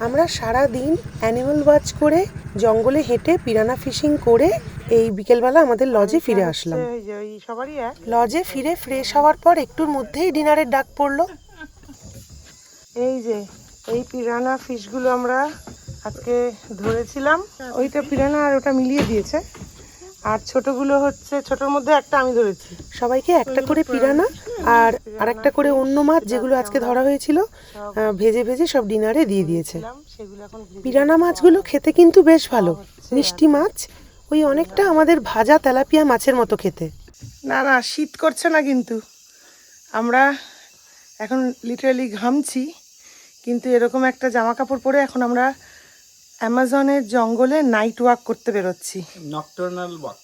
আমরা সারা দিন animal watch করে জঙ্গলে হেঁটে পিরানা ফিশিং করে এই বিকেলবেলা আমাদের লজে ফিরে আসলাম। লজে ফিরে ফ্রেশ হওয়ার পর একটুর মধ্যেই ডিনারের ডাক পড়লো। এই যে এই পিরানা ফিশগুলো আমরা আজকে ধরেছিলাম, ওইটা পিরানা আর ওটা মিলিয়ে দিয়েছে, আর ছোটগুলো হচ্ছে ছোটর মধ্যে একটা আমি ধরেছি। সবাইকে একটা করে পিরানা আর একটা করে অন্য মাছ যেগুলো আজকে ধরা হয়েছিল ভেজে ভেজে সব ডিনারে দিয়ে দিয়েছে। পিরানা মাছগুলো খেতে কিন্তু বেশ ভালো, মিষ্টি মাছ, ওই অনেকটা আমাদের ভাজা তেলাপিয়া মাছের মতো খেতে। না না, শীত করছে না কিন্তু, আমরা এখন লিটারালি ঘামছি, কিন্তু এরকম একটা জামা কাপড় পরে এখন আমরা অ্যামাজনের জঙ্গলে নাইট ওয়াক করতে বেরোচ্ছি। Nocturnal walk.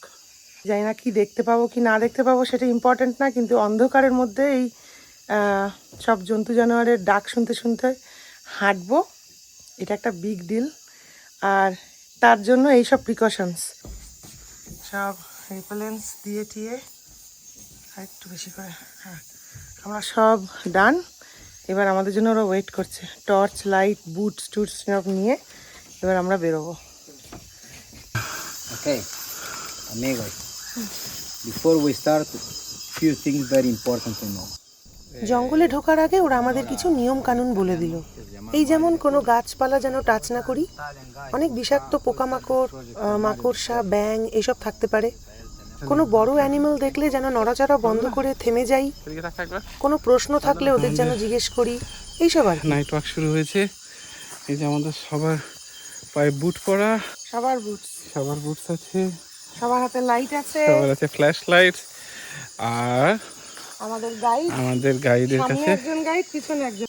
জানি না কি দেখতে পাবো কি না দেখতে পাবো সেটা ইম্পর্টেন্ট না, কিন্তু অন্ধকারের মধ্যে এই সব জন্তু জানোয়ারের ডাক শুনতে শুনতে হাঁটবো, এটা একটা বিগ ডিল। আর তার জন্য এইসব প্রিকশনস সব রিপেলেন্স দিয়ে টিয়ে আর একটু বেশি করে, হ্যাঁ আমরা সব ডান। এবার আমাদের জন্য ওরা ওয়েট করছে, টর্চ লাইট বুটস টুটস সব নিয়ে এবার আমরা বেরোবো। Okay, amigos. Before we start, few things very important to know. জঙ্গলে ঢোকার আগে ওরা আমাদের কিছু নিয়ম কানুন বলে দিল। এই যেমন কোনো গাছপালা যেন টাচ না করি, অনেক বিষাক্ত পোকামাকড়, মাকড়সা, ব্যাং এসব থাকতে পারে। কোনো বড় অ্যানিমাল দেখলে যেন নড়াচড়া বন্ধ করে থেমে যাই, কোনো প্রশ্ন থাকলে ওদের যেন জিজ্ঞেস করি, এইসব আর। নাইট ওয়াক শুরু হয়েছে। এই যে আমাদের সবার পায়ে বুট পরা, সবার বুটস আছে, সবার হাতে লাইট আছে, সবার আছে ফ্ল্যাশ লাইট, আর আমাদের গাইডের সামনে কাছে একজন গাইড, পিছনে একজন।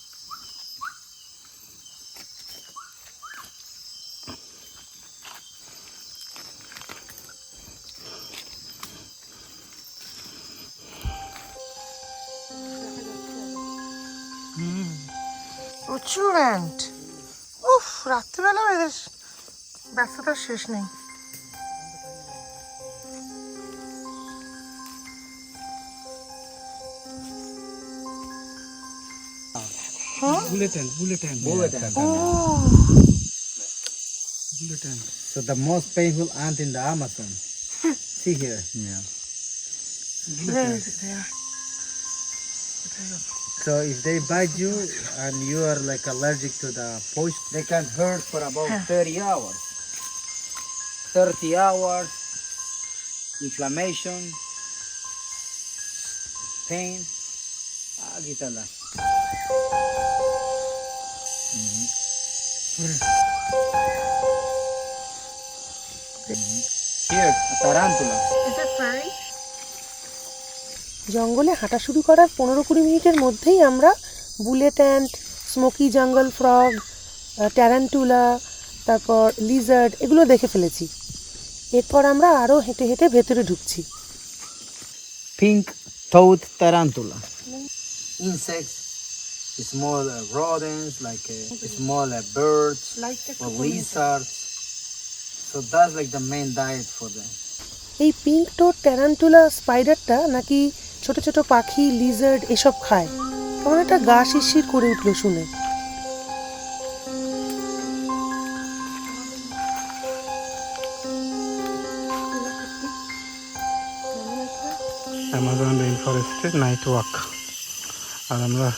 প্রচুর অ্যান্ট, উফ, রাত্রিবেলাও এদের ব্যস্ততার শেষ নেই। Bulletin. So the most painful ant in the Amazon. See here. Yeah. So if they bite you and you are like allergic to the poison, they can hurt for about 30 hours. 30 hours, inflammation, pain. Gitala. Here, a tarantula. Is it furry? জঙ্গলে হাঁটা শুরু করার 15-20 মিনিটের মধ্যেই আমরা bullet ant, smoky জঙ্গল frog, tarantula, তারপর Lizaad এগুলো দেখে ফেলেছি। এরপর আমরা আরও হেঁটে হেঁটে ভেতরে ঢুকছি। Pink-toed tarantula. Insects, small rodents like small birds or lizards. So that's like the main diet for them. এই পিঙ্ক টোড ট্যারান্টুলা স্পাইডারটা নাকি ছোট ছোট পাখি, লিজার্ড এসব খায়। কেমন একটা গা শিরশির করে উঠলো শুনে। অ্যামাজন রেইন ফরেস্টের নাইট ওয়াক, আর আমরা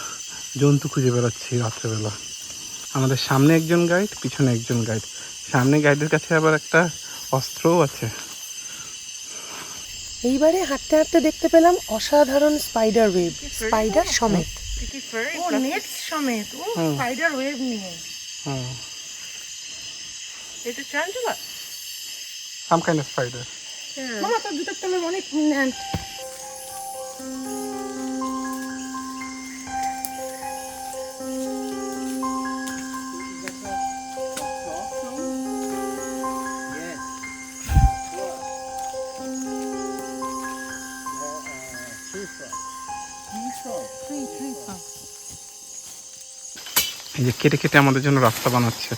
জন্তু খুঁজে বেড়াচ্ছি রাত্রেবেলা। আমাদের সামনে একজন গাইড, পিছনে একজন গাইড। সামনে গাইডের কাছে আবার একটা অস্ত্রও আছে। এইবারে হাঁটতে হাঁটতে দেখতে পেলাম অসাধারণ স্পাইডার ওয়েব, স্পাইডার সমেত, ও নেট সমেত, ও স্পাইডার ওয়েব নিয়ে। এটা tarantula, some kind of spider. মামা তোর জুতার তলায় অনেক অ্যান্ট। এই যে কেটে কেটে আমাদের জন্য রাস্তা বানাচ্ছে।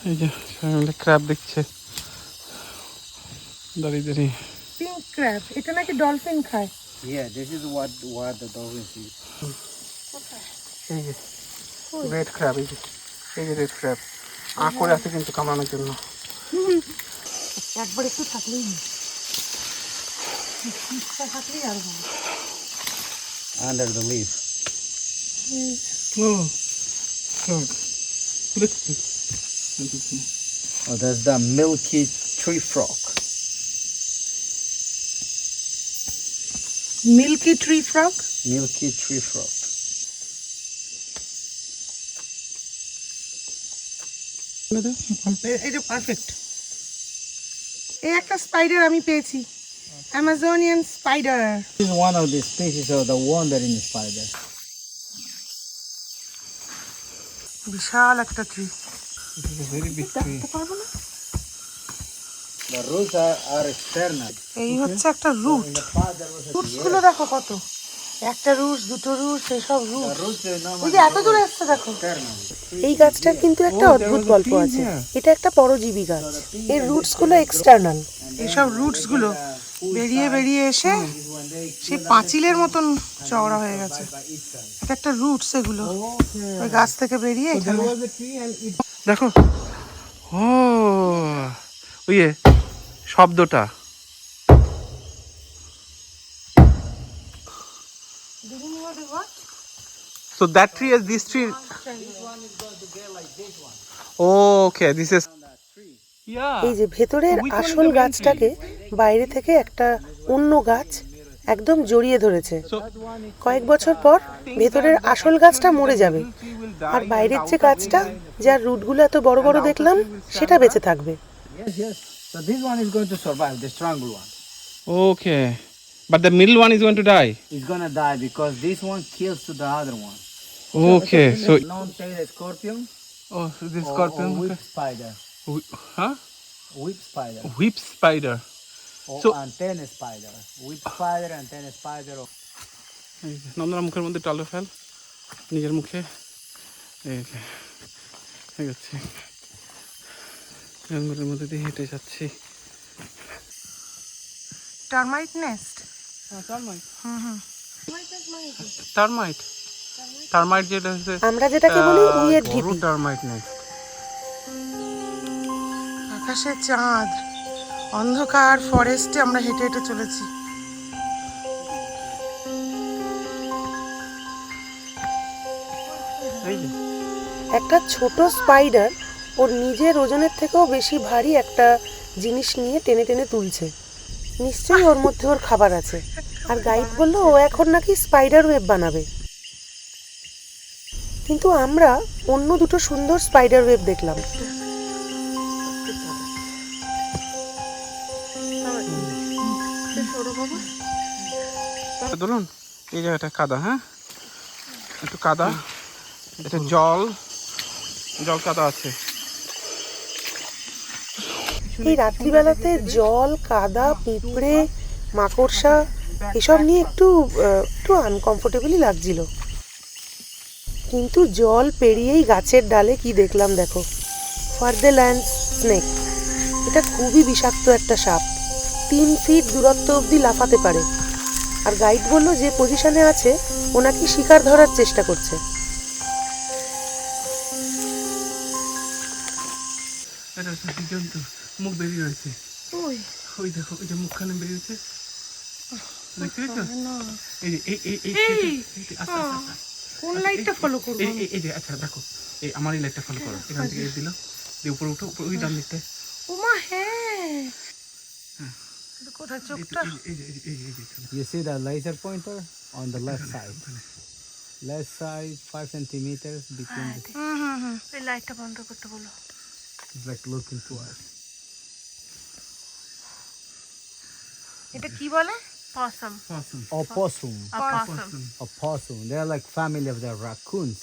এই যে ক্র্যাব দেখছে দাঁড়িয়ে দাঁড়িয়ে। পিঙ্ক ক্র্যাব, এটা নাকি ডলফিন খায়। Yeah, this is what the dolphins eat. এই যে রেড ক্র্যাব, এই যে রেড ক্র্যাব আ করে আছে কিন্তু কামড়ানোর জন্য। একবার একটু থাকলেই থাকলেই আর ভালো। Under the leaf. Oh, that's the milky tree frog. Milky tree frog. Milky tree frog. এটা পারফেক্ট। এই একটা স্পাইডার আমি পেয়েছি, Amazonian spider. This is one of the species of the wandering spider. বিশাল একটা tree. Very big tree. The roots are external. এই হচ্ছে একটা root. Roots গুলো দেখো কত, একটা রুট, দুটো রুট, সেই সব রুট। The roots are ওই normally যে এত দূরে আসছে দেখো। external. এই গাছটার কিন্তু একটা অদ্ভুত গল্প আছে। এটা একটা পরজীবী গাছ, এর রুটস গুলো এক্সটার্নাল। এইসব রুটস গুলো বেরিয়ে বেরিয়ে এসে সেই পাঁচিলের মতন চওড়া হয়ে গেছে। এটা একটা রুটস, এগুলো ওই গাছ থেকে বেরিয়ে এখানে। দেখো, ও ওই যে শব্দটা। So that tree is this tree. Okay, this is. Yeah. এই যে ভেতরের আসল গাছটাকে বাইরে থেকে একটা অন্য গাছ একদম জড়িয়ে ধরেছে। কয়েক বছর পর ভেতরের আসল গাছটা মরে যাবে, আর বাইরের যে গাছটা যার রুটগুলো এত বড় বড় দেখলাম সেটা বেঁচে থাকবে। Yes, yes. So this one is going to survive, the strangle one. Okay, but the middle one is going to die. It's gonna die because this one kills to the other one. Okay, so Non-tailed scorpion oh, this or scorpion. whip spider. Huh? Whip spider. Whip spider. Or So- antenna spider. Whip spider, antenna spider. এই যে, নন্দনা মুখের মধ্যে টালো fail, নিজের মুখে। এই যে, এই হচ্ছে জঙ্গলের মধ্যে দিয়ে হেঁটে যাচ্ছি। টারমাইট নেস্ট। টারমাইট, টারমাইট যেটা হচ্ছে আমরা যেটাকে বলি উইয়ের গরু ঢিপি। টারমাইট নেস্ট। আকাশে চাঁদ, অন্ধকার ফরেস্টে আমরা হেঁটে হেঁটে চলেছি। এই যে একটা ছোট স্পাইডার ওর নিজের ওজনের থেকেও বেশি ভারী একটা জিনিস নিয়ে টেনে টেনে তুলছে। নিশ্চয়ই ওর মধ্যে ওর খাবার আছে। আর গাইড বলল ও এখন নাকি স্পাইডার ওয়েব বানাবে। কিন্তু আমরা অন্য দুটো সুন্দর স্পাইডার ওয়েব দেখলাম। ধরুন এই জায়গাটা কাদা, হ্যাঁ একটু কাদা, এটা জল কাদা আছে। এই রাত্রিবেলাতে জল, কাদা, পিঁপড়ে, মাকড়সা এসব নিয়ে একটু আনকমফোর্টেবলই লাগছিল। কিন্তু জল পেরিয়েই গাছের ডালে কি দেখলাম দেখো, ফার্দেল্যান্ডস স্নেক। এটা খুবই বিষাক্ত একটা সাপ, 3 ফিট দূরত্ব অবধি লাফাতে পারে। আর গাইড বলল যে পজিশনে আছে ও নাকি শিকার ধরার চেষ্টা করছে। এটা হচ্ছে জন্তু, মুখ বেরিয়ে রয়েছে। ওই দেখো, ওই যে মুখখানে বেরিয়েছে, দেখতে পেয়েছো? এই যে আচ্ছা আচ্ছা কোন লাইটটা ফলো করব? এই যে আচ্ছা দেখো, এই আমার এই লাইটটা ফলো করো, এখান থেকে দিল দিয়ে উপরে উঠো, ওই ডান দিকটায়। ওমা হ্যাঁ, কোথায় চোখটা? এই যে You see the laser pointer on the left side. Left side, 5 centimeters between. এই লাইটটা বন্ধ করতে বলো। It's like looking to us. এটা কি বলে? পছম। Opossum. পছম। Opossum. They are like family of the raccoons.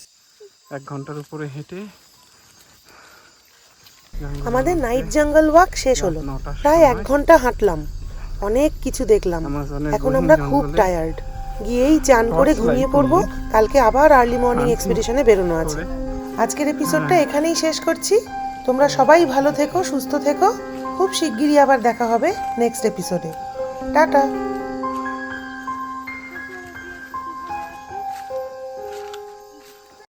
1 ঘন্টার উপরে হেঁটে আমাদের নাইট জঙ্গল ওয়াক শেষ হলো। প্রায় 1 ঘন্টা হাঁটলাম, অনেক কিছু দেখলাম। আমাজনের এখন গহীন আমরা খুব জঙ্গলে টায়ার্ড, গিয়েই চান করে ঘুমিয়ে পড়বো। কালকে আবার আর্লি মর্নিং এক্সপেডিশনে বেরোনো আছে। আজকের এপিসোডটা এখানেই শেষ করছি। তোমরা সবাই ভালো থেকো, সুস্থ থেকো। খুব শিগগিরই আবার দেখা হবে নেক্সট এপিসোডে। টাটা।